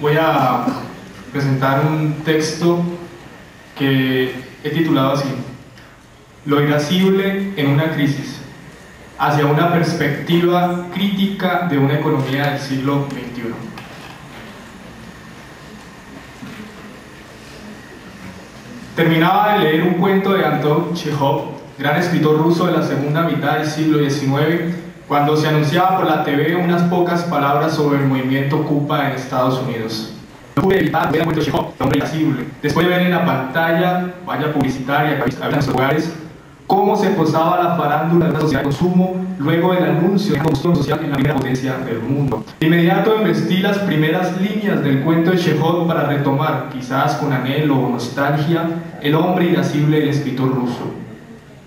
voy a presentar un texto que he titulado así: Lo irascible en una crisis, hacia una perspectiva crítica de una economía del siglo XXI. Terminaba de leer un cuento de Anton Chekhov, gran escritor ruso de la segunda mitad del siglo XIX, cuando se anunciaba por la TV unas pocas palabras sobre el movimiento Ocupa en Estados Unidos. No pude evitar ver el cuento de Chekhov, el hombre irascible, después de ver en la pantalla, valla publicitaria que había en los lugares, cómo se posaba la farándula de la sociedad de consumo luego del anuncio de combustión social en la primera potencia del mundo. De inmediato investí las primeras líneas del cuento de Chekhov para retomar, quizás con anhelo o nostalgia, el hombre irascible del escritor ruso.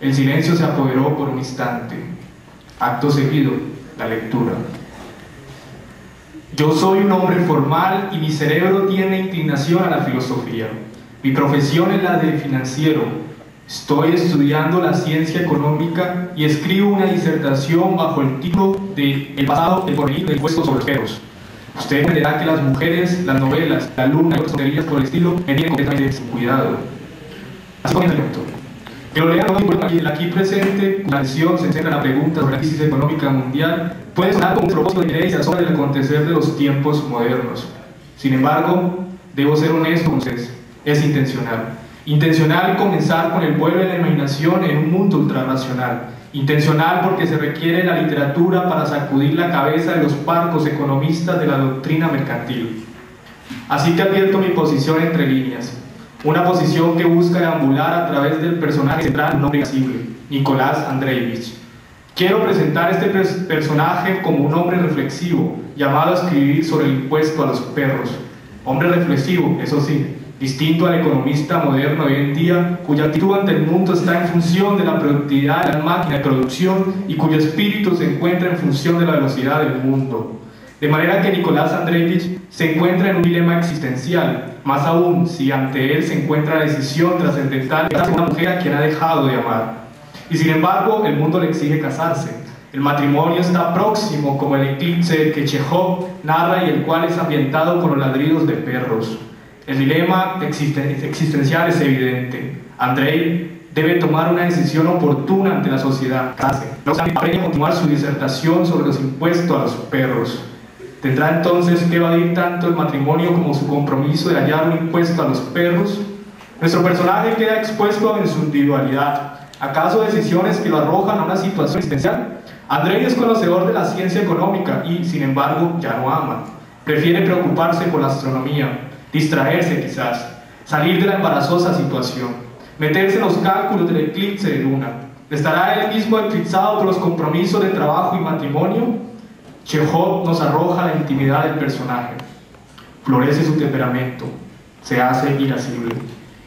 El silencio se apoderó por un instante. Acto seguido, la lectura. Yo soy un hombre formal y mi cerebro tiene inclinación a la filosofía. Mi profesión es la de financiero. Estoy estudiando la ciencia económica y escribo una disertación bajo el título de El pasado, el porvenir del impuesto sobre los perros. Usted entenderá que las mujeres, las novelas, la luna y otras tonterías por el estilo me tienen completamente sin cuidado. Así comienza el cuento. Que lo lean el aquí presente, la atención se centra en la pregunta sobre la crisis económica mundial, puede sonar como un propósito de creencia sobre el acontecer de los tiempos modernos. Sin embargo, debo ser honesto con ustedes, es intencional. Intencional comenzar con el vuelo de la imaginación en un mundo ultrarracional. Intencional porque se requiere la literatura para sacudir la cabeza de los parcos economistas de la doctrina mercantil. Así que advierto mi posición entre líneas. Una posición que busca deambular a través del personaje central, un hombre irascible, Nicolás Andreevich. Quiero presentar este personaje como un hombre reflexivo, llamado a escribir sobre el impuesto a los perros. Hombre reflexivo, eso sí, distinto al economista moderno de hoy en día, cuya actitud ante el mundo está en función de la productividad de la máquina de producción y cuyo espíritu se encuentra en función de la velocidad del mundo. De manera que Nicolás Andreevich se encuentra en un dilema existencial, más aún si ante él se encuentra la decisión trascendental de casarse con una mujer a quien ha dejado de amar. Y sin embargo, el mundo le exige casarse. El matrimonio está próximo como el eclipse que Chekhov narra y el cual es ambientado con los ladridos de perros. El dilema existencial es evidente. Andrei debe tomar una decisión oportuna ante la sociedad. No obstante, aprende a continuar su disertación sobre los impuestos a los perros. ¿Tendrá entonces que evadir tanto el matrimonio como su compromiso de hallar un impuesto a los perros? Nuestro personaje queda expuesto en su individualidad. ¿Acaso decisiones que lo arrojan a una situación existencial? Andrei es conocedor de la ciencia económica y, sin embargo, ya no ama. Prefiere preocuparse por la astronomía, distraerse quizás, salir de la embarazosa situación, meterse en los cálculos del eclipse de luna. ¿Estará él mismo eclipsado por los compromisos de trabajo y matrimonio? Chekhov nos arroja la intimidad del personaje. Florece su temperamento, se hace irascible.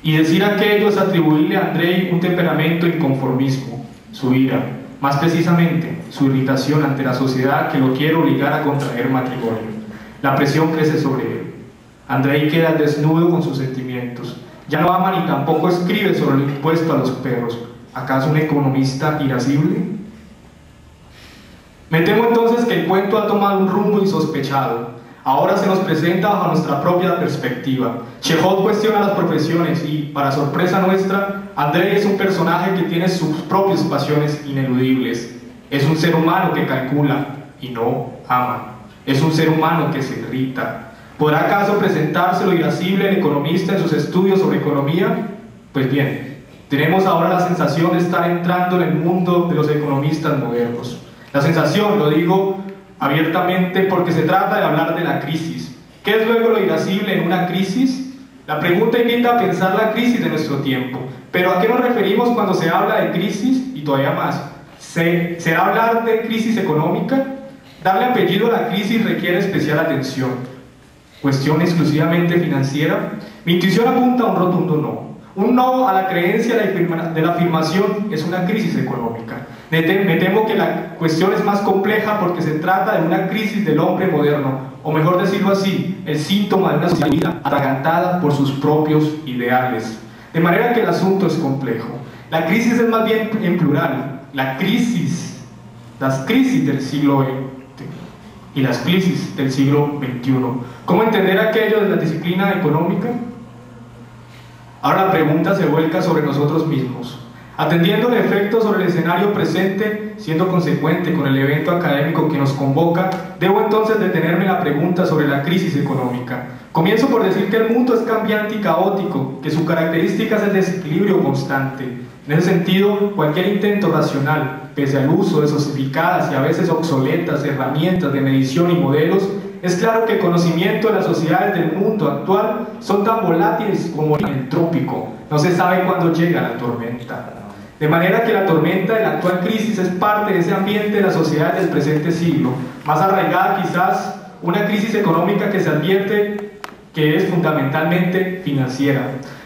Y decir aquello es atribuirle a Andrei un temperamento inconformismo, su ira, más precisamente su irritación ante la sociedad que lo quiere obligar a contraer matrimonio. La presión crece sobre él. Andrei queda desnudo con sus sentimientos. Ya no ama ni tampoco escribe sobre el impuesto a los perros. ¿Acaso un economista irascible? Me temo entonces que el cuento ha tomado un rumbo insospechado. Ahora se nos presenta bajo nuestra propia perspectiva. Chekhov cuestiona las profesiones y, para sorpresa nuestra, Andrei es un personaje que tiene sus propias pasiones ineludibles. Es un ser humano que calcula y no ama. Es un ser humano que se irrita. ¿Podrá acaso presentarse lo irascible el economista en sus estudios sobre economía? Pues bien, tenemos ahora la sensación de estar entrando en el mundo de los economistas modernos. La sensación, lo digo abiertamente, porque se trata de hablar de la crisis. ¿Qué es luego lo irascible en una crisis? La pregunta invita a pensar la crisis de nuestro tiempo. ¿Pero a qué nos referimos cuando se habla de crisis? Y todavía más, ¿será hablar de crisis económica? Darle apellido a la crisis requiere especial atención. ¿Cuestión exclusivamente financiera? Mi intuición apunta a un rotundo no. Un no a la creencia de la afirmación es una crisis económica. Me temo que la cuestión es más compleja porque se trata de una crisis del hombre moderno, o mejor decirlo así, el síntoma de una sociedad atragantada por sus propios ideales. De manera que el asunto es complejo. La crisis es más bien en plural, las crisis del siglo XX. y las crisis del siglo XXI. ¿Cómo entender aquello de la disciplina económica? Ahora la pregunta se vuelca sobre nosotros mismos. Atendiendo el efecto sobre el escenario presente, siendo consecuente con el evento académico que nos convoca, debo entonces detenerme en la pregunta sobre la crisis económica. Comienzo por decir que el mundo es cambiante y caótico, que su característica es el desequilibrio constante. En ese sentido, cualquier intento racional, pese al uso de sofisticadas y a veces obsoletas herramientas de medición y modelos, es claro que el conocimiento de las sociedades del mundo actual son tan volátiles como el trópico. No se sabe cuándo llega la tormenta. De manera que la tormenta de la actual crisis es parte de ese ambiente de la sociedad del presente siglo, más arraigada quizás una crisis económica que se advierte que es fundamentalmente financiera.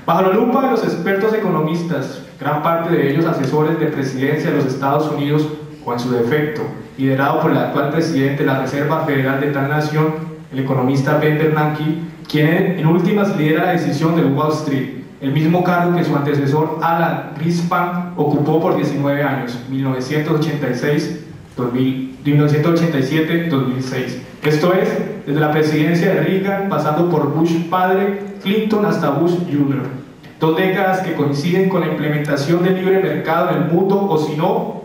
Bajo la lupa de los expertos economistas, gran parte de ellos asesores de presidencia de los Estados Unidos o en su defecto, liderado por el actual presidente de la Reserva Federal de tal nación, el economista Ben Bernanke, quien en últimas lidera la decisión del Wall Street, el mismo cargo que su antecesor Alan Greenspan ocupó por 19 años, 1987-2006. Esto es, desde la presidencia de Reagan, pasando por Bush padre, Clinton hasta Bush Jr. 2 décadas que coinciden con la implementación del libre mercado en el mundo, o si no,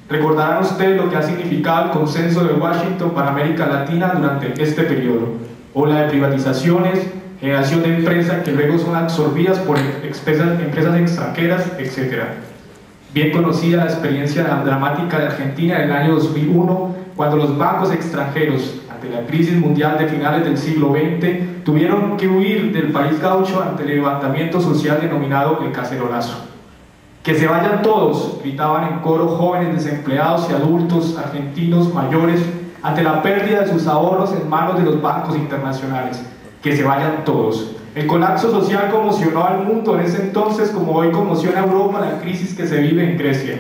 recordarán ustedes lo que ha significado el consenso de Washington para América Latina durante este periodo. Ola de privatizaciones, generación de empresas que luego son absorbidas por empresas extranjeras, etc. Bien conocida la experiencia dramática de Argentina en el año 2001, cuando los bancos extranjeros, ante la crisis mundial de finales del siglo XX, tuvieron que huir del país gaucho ante el levantamiento social denominado el cacerolazo. ¡Que se vayan todos!, gritaban en coro jóvenes desempleados y adultos argentinos mayores ante la pérdida de sus ahorros en manos de los bancos internacionales. ¡Que se vayan todos! El colapso social conmocionó al mundo en ese entonces como hoy conmociona a Europa la crisis que se vive en Grecia.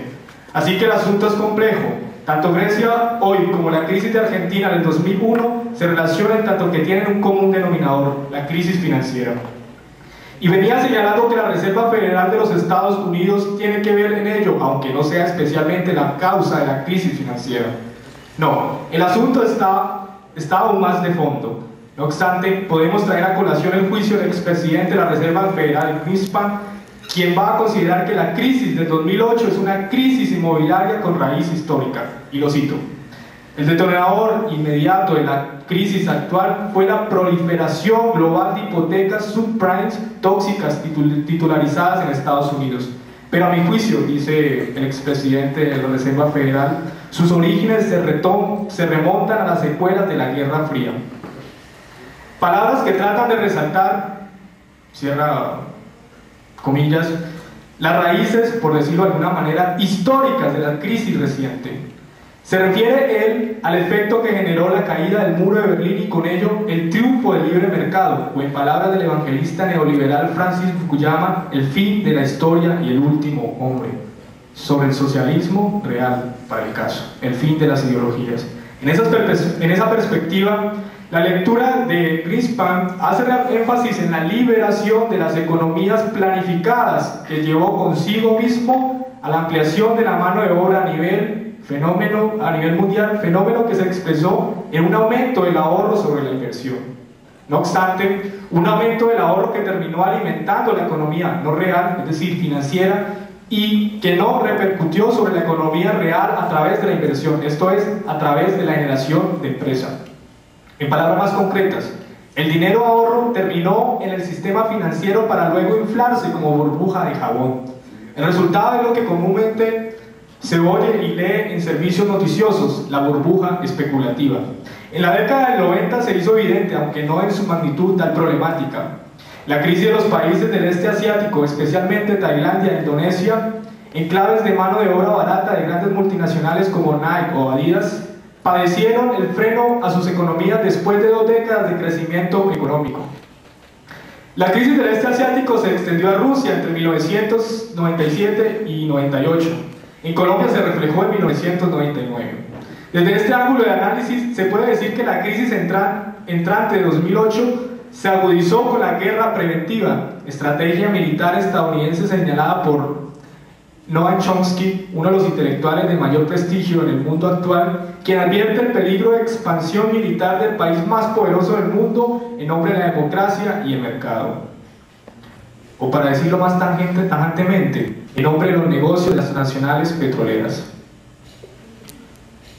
Así que el asunto es complejo. Tanto Grecia hoy como la crisis de Argentina del 2001 se relacionan tanto que tienen un común denominador, la crisis financiera. Y venía señalando que la Reserva Federal de los Estados Unidos tiene que ver en ello, aunque no sea especialmente la causa de la crisis financiera. No, el asunto está aún más de fondo. No obstante, podemos traer a colación el juicio del expresidente de la Reserva Federal, Greenspan, quien va a considerar que la crisis del 2008 es una crisis inmobiliaria con raíz histórica. Y lo cito: el detonador inmediato de la crisis actual fue la proliferación global de hipotecas subprimes tóxicas titularizadas en Estados Unidos. Pero a mi juicio, dice el expresidente de la Reserva Federal, sus orígenes se remontan a las secuelas de la Guerra Fría. Palabras que tratan de resaltar, cierra comillas, las raíces, por decirlo de alguna manera, históricas de la crisis reciente. Se refiere él al efecto que generó la caída del muro de Berlín y con ello el triunfo del libre mercado, o en palabras del evangelista neoliberal Francis Fukuyama, el fin de la historia y el último hombre. Sobre el socialismo real, para el caso, el fin de las ideologías. En esa perspectiva, la lectura de Greenspan hace énfasis en la liberación de las economías planificadas que llevó consigo mismo a la ampliación de la mano de obra a nivel mundial, fenómeno que se expresó en un aumento del ahorro sobre la inversión. No obstante, un aumento del ahorro que terminó alimentando la economía no real, es decir, financiera, y que no repercutió sobre la economía real a través de la inversión, esto es, a través de la generación de empresa. En palabras más concretas, el dinero ahorro terminó en el sistema financiero para luego inflarse como burbuja de jabón. El resultado es lo que comúnmente se oye y lee en servicios noticiosos, la burbuja especulativa. En la década del 90 se hizo evidente, aunque no en su magnitud tal problemática. La crisis de los países del este asiático, especialmente Tailandia e Indonesia, enclaves de mano de obra barata de grandes multinacionales como Nike o Adidas, padecieron el freno a sus economías después de 2 décadas de crecimiento económico. La crisis del este asiático se extendió a Rusia entre 1997 y 98. En Colombia se reflejó en 1999. Desde este ángulo de análisis se puede decir que la crisis entrante de 2008 se agudizó con la guerra preventiva, estrategia militar estadounidense señalada por Noam Chomsky, uno de los intelectuales de mayor prestigio en el mundo actual, quien advierte el peligro de expansión militar del país más poderoso del mundo en nombre de la democracia y el mercado. O para decirlo más tajantemente, en nombre de los negocios de las transnacionales petroleras.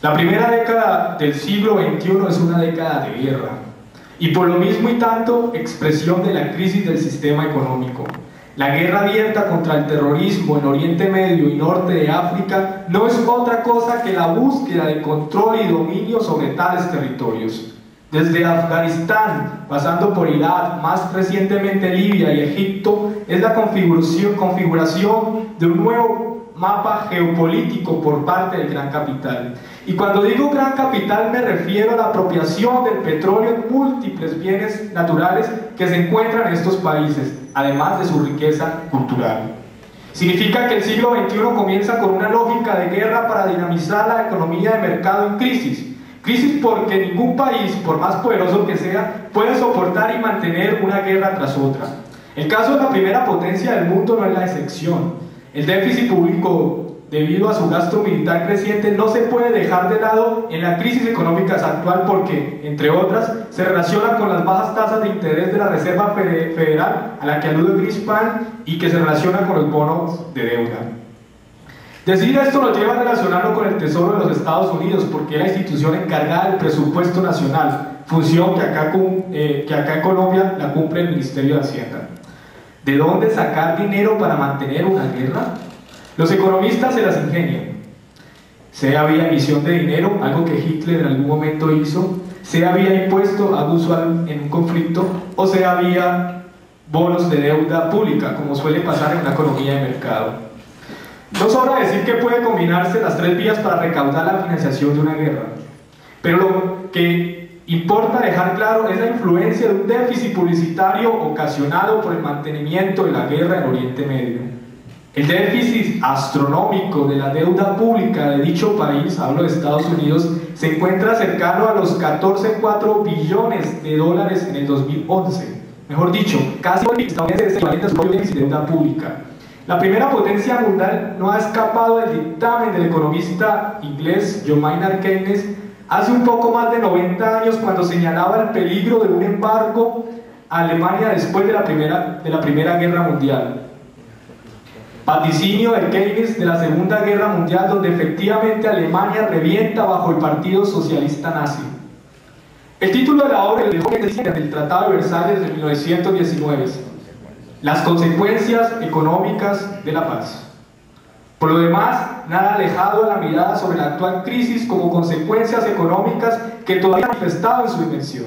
La primera década del siglo XXI es una década de guerra, y por lo mismo y tanto expresión de la crisis del sistema económico. La guerra abierta contra el terrorismo en Oriente Medio y Norte de África no es otra cosa que la búsqueda de control y dominio sobre tales territorios. Desde Afganistán, pasando por Irak, más recientemente Libia y Egipto, es la configuración de un nuevo mapa geopolítico por parte del gran capital. Y cuando digo gran capital me refiero a la apropiación del petróleo en múltiples bienes naturales que se encuentran en estos países, además de su riqueza cultural. Significa que el siglo XXI comienza con una lógica de guerra para dinamizar la economía de mercado en crisis. Crisis porque ningún país, por más poderoso que sea, puede soportar y mantener una guerra tras otra. El caso de la primera potencia del mundo no es la excepción. El déficit público, debido a su gasto militar creciente, no se puede dejar de lado en la crisis económica actual porque, entre otras, se relaciona con las bajas tasas de interés de la Reserva Federal, a la que alude Greenspan, y que se relaciona con los bonos de deuda. Decir esto nos lleva a relacionarlo con el Tesoro de los Estados Unidos, porque es la institución encargada del presupuesto nacional, función que acá en Colombia la cumple el Ministerio de Hacienda. ¿De dónde sacar dinero para mantener una guerra? Los economistas se las ingenian. Sea vía emisión de dinero, algo que Hitler en algún momento hizo, sea vía impuesto, algo usual en un conflicto, o sea vía bonos de deuda pública, como suele pasar en una economía de mercado. No sobra decir que puede combinarse las tres vías para recaudar la financiación de una guerra, pero lo que importa dejar claro es la influencia de un déficit publicitario ocasionado por el mantenimiento de la guerra en Oriente Medio. El déficit astronómico de la deuda pública de dicho país, hablo de Estados Unidos, se encuentra cercano a los 14,4 billones de dólares en el 2011. Mejor dicho, casi el estadounidense es equivalente a su propio déficit de deuda pública. La primera potencia mundial no ha escapado del dictamen del economista inglés John Maynard Keynes hace un poco más de 90 años, cuando señalaba el peligro de un embargo a Alemania después de la Primera Guerra Mundial. Vaticinio de Keynes de la Segunda Guerra Mundial, donde efectivamente Alemania revienta bajo el Partido Socialista Nazi. El título de la obra es del Tratado de Versalles de 1919. Las consecuencias económicas de la paz. Por lo demás, nada alejado a la mirada sobre la actual crisis como consecuencias económicas que todavía han manifestado en su dimensión.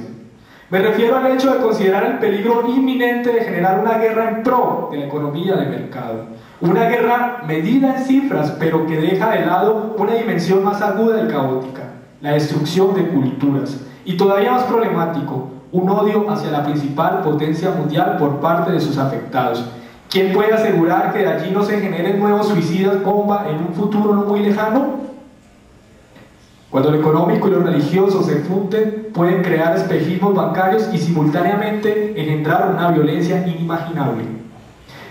Me refiero al hecho de considerar el peligro inminente de generar una guerra en pro de la economía de mercado. Una guerra medida en cifras, pero que deja de lado una dimensión más aguda y caótica: la destrucción de culturas. Y todavía más problemático, un odio hacia la principal potencia mundial por parte de sus afectados. ¿Quién puede asegurar que de allí no se generen nuevos suicidas bomba en un futuro no muy lejano? Cuando lo económico y lo religioso se funden, pueden crear espejismos bancarios y simultáneamente engendrar una violencia inimaginable.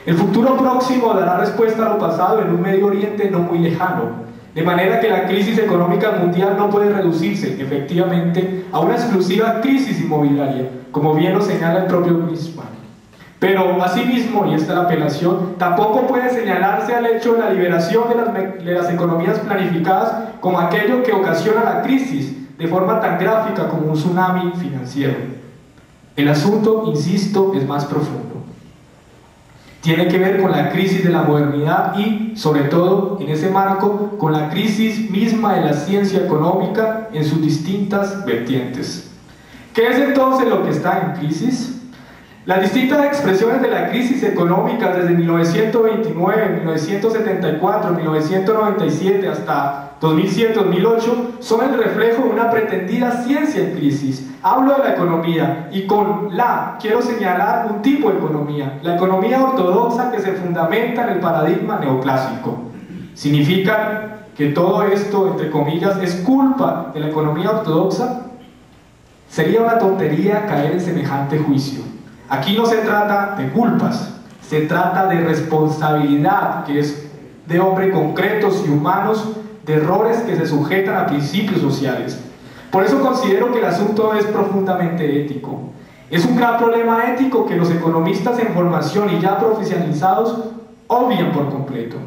El futuro próximo dará respuesta a lo pasado en un Medio Oriente no muy lejano, de manera que la crisis económica mundial no puede reducirse, efectivamente, a una exclusiva crisis inmobiliaria, como bien lo señala el propio Greenspan. Pero, asimismo, y esta es la apelación, tampoco puede señalarse al hecho de la liberación de las economías planificadas como aquello que ocasiona la crisis, de forma tan gráfica como un tsunami financiero. El asunto, insisto, es más profundo. Tiene que ver con la crisis de la modernidad y, sobre todo, en ese marco, con la crisis misma de la ciencia económica en sus distintas vertientes. ¿Qué es entonces lo que está en crisis? Las distintas expresiones de la crisis económica desde 1929, 1974, 1997 hasta 2007-2008 son el reflejo de una pretendida ciencia en crisis. Hablo de la economía y con la quiero señalar un tipo de economía, la economía ortodoxa que se fundamenta en el paradigma neoclásico. Significa que todo esto, entre comillas, es culpa de la economía ortodoxa. Sería una tontería caer en semejante juicio. Aquí no se trata de culpas, se trata de responsabilidad, que es de hombre concretos y humanos, de errores que se sujetan a principios sociales. Por eso considero que el asunto es profundamente ético. Es un gran problema ético que los economistas en formación y ya profesionalizados obvian por completo.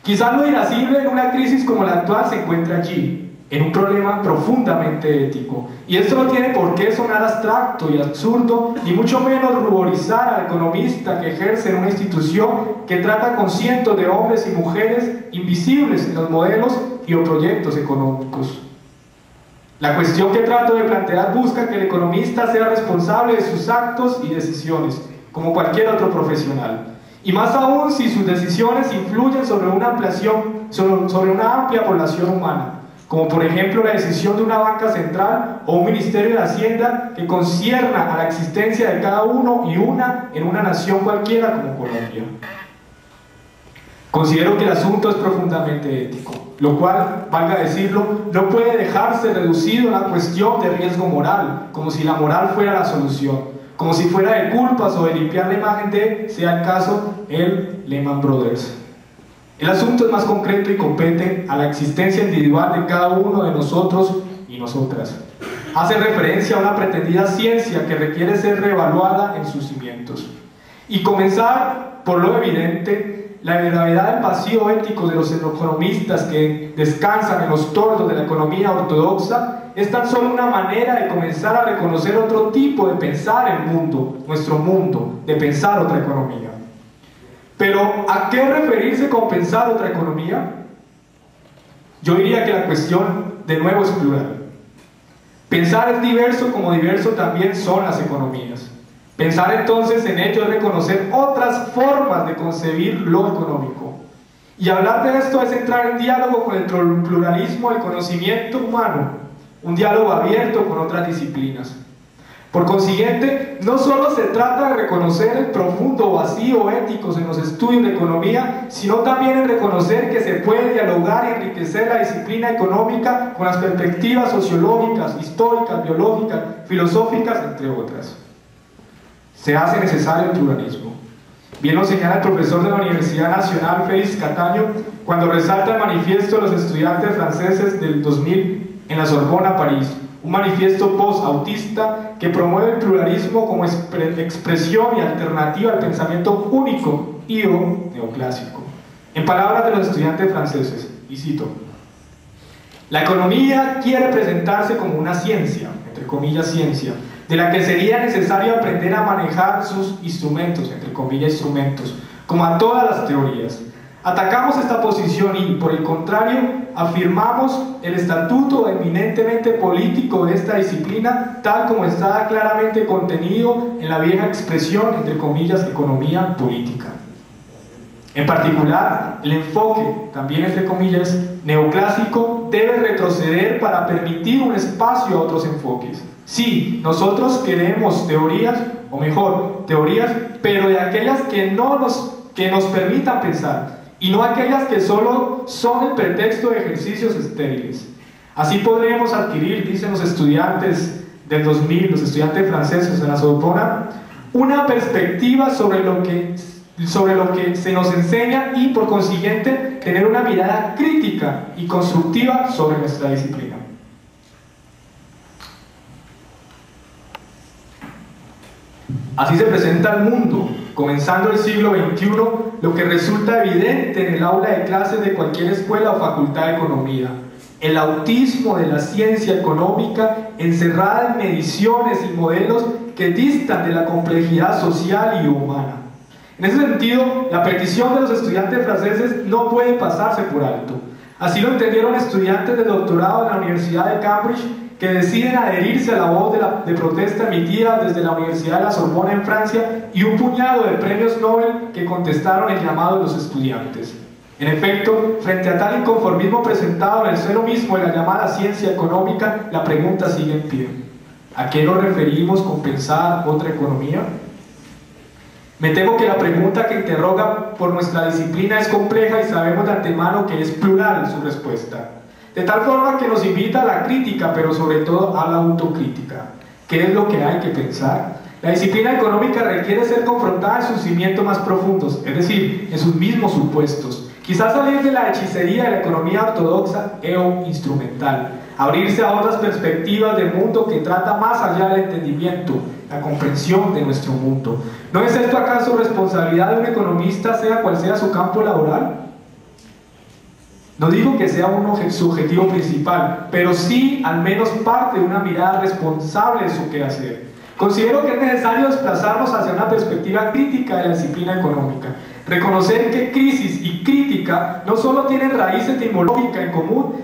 Quizás lo irascible en una crisis como la actual se encuentra allí, en un problema profundamente ético. Y esto no tiene por qué sonar abstracto y absurdo, ni mucho menos ruborizar al economista que ejerce en una institución que trata con cientos de hombres y mujeres invisibles en los modelos y o proyectos económicos. La cuestión que trato de plantear busca que el economista sea responsable de sus actos y decisiones, como cualquier otro profesional. Y más aún si sus decisiones influyen sobre una amplia población humana, como por ejemplo la decisión de una banca central o un ministerio de Hacienda que concierna a la existencia de cada uno y una en una nación cualquiera como Colombia. Considero que el asunto es profundamente ético, lo cual, valga decirlo, no puede dejarse reducido a una cuestión de riesgo moral, como si la moral fuera la solución, como si fuera de culpas o de limpiar la imagen de, sea el caso, el Lehman Brothers. El asunto es más concreto y compete a la existencia individual de cada uno de nosotros y nosotras. Hace referencia a una pretendida ciencia que requiere ser reevaluada en sus cimientos. Y comenzar por lo evidente, la gravedad del vacío ético de los economistas que descansan en los tordos de la economía ortodoxa es tan solo una manera de comenzar a reconocer otro tipo de pensar el mundo, nuestro mundo, de pensar otra economía. Pero, ¿a qué referirse con pensar otra economía? Yo diría que la cuestión, de nuevo, es plural. Pensar es diverso, como diverso también son las economías. Pensar entonces en ello es reconocer otras formas de concebir lo económico. Y hablar de esto es entrar en diálogo con el pluralismo del conocimiento humano, un diálogo abierto con otras disciplinas. Por consiguiente, no solo se trata de reconocer el profundo vacío ético en los estudios de economía, sino también en reconocer que se puede dialogar y enriquecer la disciplina económica con las perspectivas sociológicas, históricas, biológicas, filosóficas, entre otras. Se hace necesario el pluralismo. Bien lo señala el profesor de la Universidad Nacional, Félix Cataño, cuando resalta el manifiesto de los estudiantes franceses del 2000 en la Sorbona, París, un manifiesto post-autista que promueve el pluralismo como expresión y alternativa al pensamiento único y o neoclásico. En palabras de los estudiantes franceses, y cito: la economía quiere presentarse como una ciencia, entre comillas ciencia, de la que sería necesario aprender a manejar sus instrumentos, entre comillas instrumentos, como a todas las teorías. Atacamos esta posición y, por el contrario, afirmamos el estatuto eminentemente político de esta disciplina, tal como está claramente contenido en la vieja expresión, entre comillas, economía política. En particular, el enfoque, también entre comillas, neoclásico, debe retroceder para permitir un espacio a otros enfoques. Sí, nosotros queremos teorías, o mejor, teorías, pero de aquellas que nos permitan pensar, y no aquellas que solo son el pretexto de ejercicios estériles. Así podremos adquirir, dicen los estudiantes del 2000, los estudiantes franceses de la Sorbona, una perspectiva sobre lo que se nos enseña y, por consiguiente, tener una mirada crítica y constructiva sobre nuestra disciplina. Así se presenta al mundo, comenzando el siglo XXI, lo que resulta evidente en el aula de clases de cualquier escuela o facultad de economía: el autismo de la ciencia económica encerrada en mediciones y modelos que distan de la complejidad social y humana. En ese sentido, la petición de los estudiantes franceses no puede pasarse por alto. Así lo entendieron estudiantes de doctorado en la Universidad de Cambridge, que deciden adherirse a la voz de protesta emitida desde la Universidad de la Sorbona en Francia, y un puñado de premios Nobel que contestaron el llamado de los estudiantes. En efecto, frente a tal inconformismo presentado en el seno mismo de la llamada ciencia económica, la pregunta sigue en pie: ¿a qué nos referimos con pensar otra economía? Me temo que la pregunta que interroga por nuestra disciplina es compleja y sabemos de antemano que es plural su respuesta. De tal forma que nos invita a la crítica, pero sobre todo a la autocrítica. ¿Qué es lo que hay que pensar? La disciplina económica requiere ser confrontada en sus cimientos más profundos, es decir, en sus mismos supuestos, Quizás salir de la hechicería de la economía ortodoxa o instrumental, abrirse a otras perspectivas del mundo que trata más allá del entendimiento, la comprensión de nuestro mundo. ¿No es esto acaso responsabilidad de un economista, sea cual sea su campo laboral? No digo que sea su objetivo principal, pero sí al menos parte de una mirada responsable de su quehacer. Considero que es necesario desplazarnos hacia una perspectiva crítica de la disciplina económica, reconocer que crisis y crítica no solo tienen raíz etimológica en común,